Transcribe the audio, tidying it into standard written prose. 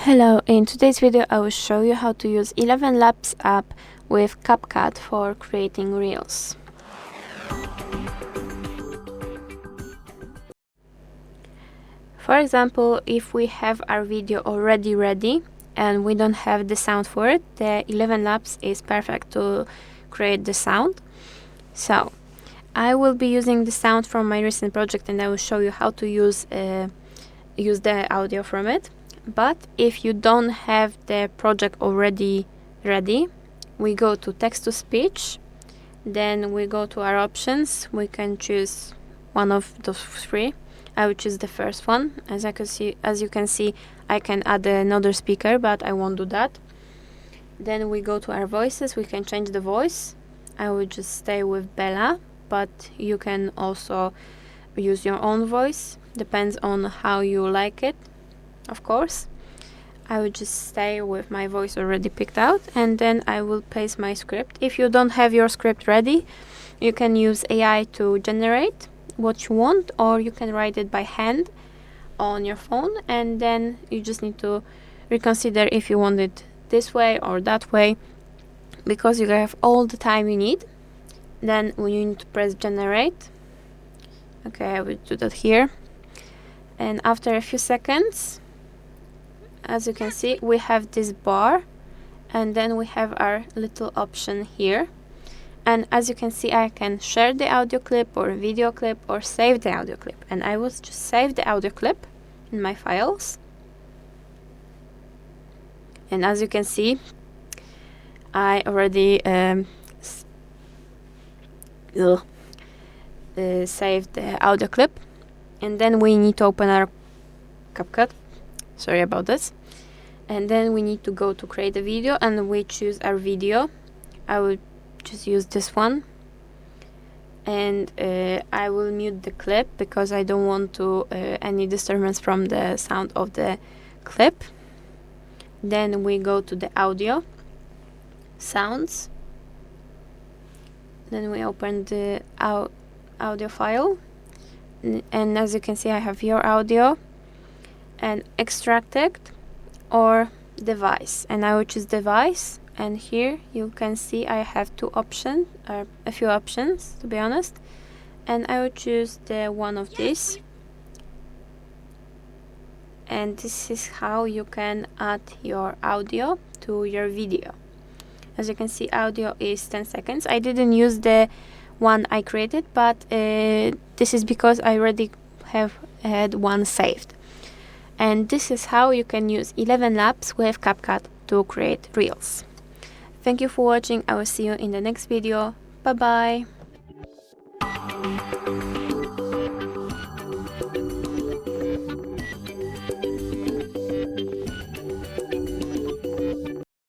Hello, in today's video I will show you how to use ElevenLabs app with CapCut for creating reels. For example, if we have our video already ready and we don't have the sound for it, the ElevenLabs is perfect to create the sound. So I will be using the sound from my recent project and I will show you how to use the audio from it. But if you don't have the project already ready, we go to text-to-speech, then we go to our options. We can choose one of those three. I will choose the first one. As you can see, I can add another speaker, but I won't do that. Then we go to our voices. We can change the voice. I will just stay with Bella, but you can also use your own voice. Depends on how you like it. Of course, I will just stay with my voice already picked out, and then I will paste my script. If you don't have your script ready, you can use AI to generate what you want, or you can write it by hand on your phone, and then you just need to reconsider if you want it this way or that way, because you have all the time you need. Then we need to press generate. Okay, I will do that here, and after a few seconds, as you can see, we have this bar, and then we have our little option here. And as you can see, I can share the audio clip or video clip or save the audio clip. And I will just save the audio clip in my files. And as you can see, I already saved the audio clip. And then we need to open our CapCut. Sorry about this. And then we need to go to create a video, and we choose our video. I will just use this one, and I will mute the clip because I don't want to any disturbance from the sound of the clip. Then we go to the audio sounds, then we open the audio file, and as you can see, I have your audio and extract it or device, and I will choose device. And here you can see I have two options, or a few options to be honest, and I will choose the one of these. And this is how you can add your audio to your video. As you can see, audio is 10 seconds. I didn't use the one I created, but this is because I already have had one saved. And this is how you can use ElevenLabs with CapCut to create reels. Thank you for watching. I will see you in the next video. Bye bye.